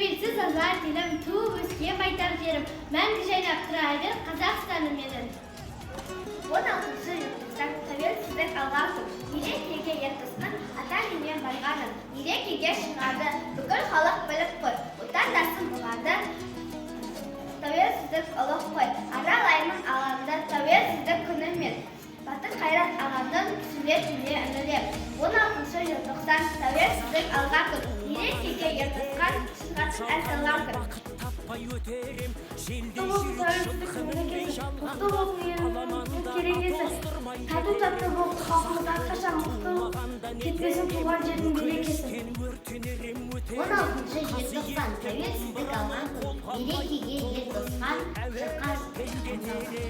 Тәуелсіз азар тілім, туып өскен байтақ жерім, мәңгі жайнап тұрады Қазақстаным менің. 16 желтоқсан тәуелсіздік алған күн. Мерекеге ертісінің ата-енем барғанын, мерекеге шығады, бүкіл халық біліп қой, отандасым болады. Тәуелсіздік ұлық қой, аралаймын алаңда тәуелсіздік күнімен. Батыр Қайрат ағамның суретіне үңілем. 16 желтоқсан тәуелсіздік алған күн. Мерекеге ертісқан шығар ән салған күн. Тәуелсіздік мемлекеті, мықты болсын еліміздің керегесі. Тату-тәтті болып халқымыз әрқашан мықты кетпесін туған жердің берекесі. 16 желтоқсан тәуелсіздік алған күн. Мерекеге ел тосқан шыққан ән салған күн.